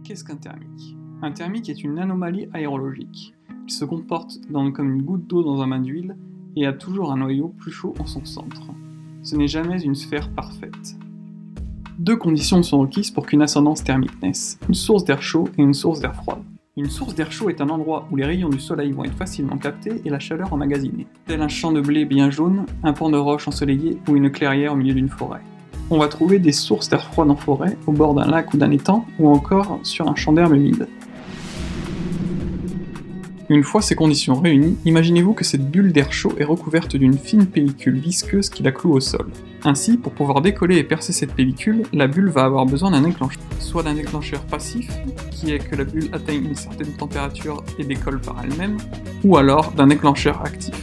Qu'est-ce qu'un thermique? Un thermique est une anomalie aérologique. Il se comporte comme une goutte d'eau dans un bain d'huile et a toujours un noyau plus chaud en son centre. Ce n'est jamais une sphère parfaite. Deux conditions sont requises pour qu'une ascendance thermique naisse, une source d'air chaud et une source d'air froid. Une source d'air chaud est un endroit où les rayons du soleil vont être facilement captés et la chaleur emmagasinée, tel un champ de blé bien jaune, un pan de roche ensoleillé ou une clairière au milieu d'une forêt. On va trouver des sources d'air froid en forêt, au bord d'un lac ou d'un étang, ou encore sur un champ d'herbe humide. Une fois ces conditions réunies, imaginez-vous que cette bulle d'air chaud est recouverte d'une fine pellicule visqueuse qui la cloue au sol. Ainsi, pour pouvoir décoller et percer cette pellicule, la bulle va avoir besoin d'un déclencheur. Soit d'un déclencheur passif, qui est que la bulle atteigne une certaine température et décolle par elle-même, ou alors d'un déclencheur actif.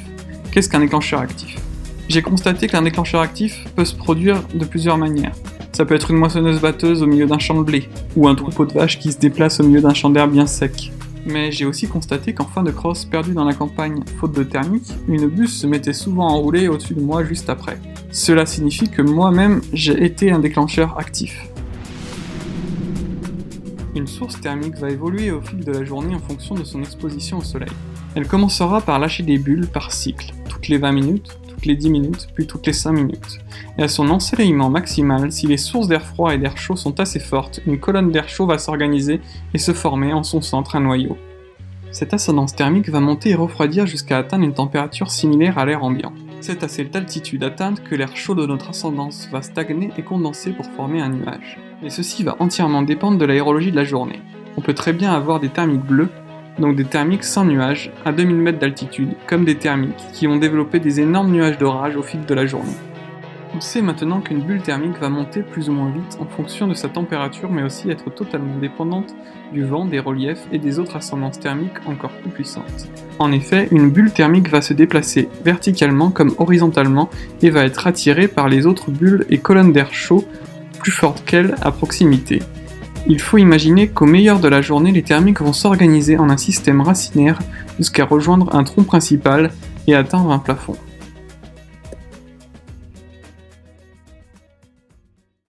Qu'est-ce qu'un déclencheur actif? J'ai constaté qu'un déclencheur actif peut se produire de plusieurs manières. Ça peut être une moissonneuse-batteuse au milieu d'un champ de blé, ou un troupeau de vaches qui se déplace au milieu d'un champ d'herbe bien sec. Mais j'ai aussi constaté qu'en fin de crosse perdue dans la campagne, faute de thermique, une buse se mettait souvent enroulée au-dessus de moi juste après. Cela signifie que moi-même, j'ai été un déclencheur actif. Une source thermique va évoluer au fil de la journée en fonction de son exposition au soleil. Elle commencera par lâcher des bulles par cycle, toutes les 20 minutes, toutes les 10 minutes, puis toutes les 5 minutes. Et à son ensoleillement maximal, si les sources d'air froid et d'air chaud sont assez fortes, une colonne d'air chaud va s'organiser et se former en son centre un noyau. Cette ascendance thermique va monter et refroidir jusqu'à atteindre une température similaire à l'air ambiant. C'est à cette altitude atteinte que l'air chaud de notre ascendance va stagner et condenser pour former un nuage. Et ceci va entièrement dépendre de l'aérologie de la journée. On peut très bien avoir des thermiques bleus, donc des thermiques sans nuages, à 2000 mètres d'altitude, comme des thermiques qui vont développer des énormes nuages d'orage au fil de la journée. On sait maintenant qu'une bulle thermique va monter plus ou moins vite en fonction de sa température, mais aussi être totalement dépendante du vent, des reliefs et des autres ascendances thermiques encore plus puissantes. En effet, une bulle thermique va se déplacer verticalement comme horizontalement et va être attirée par les autres bulles et colonnes d'air chaud plus fortes qu'elle à proximité. Il faut imaginer qu'au meilleur de la journée, les thermiques vont s'organiser en un système racinaire jusqu'à rejoindre un tronc principal et atteindre un plafond.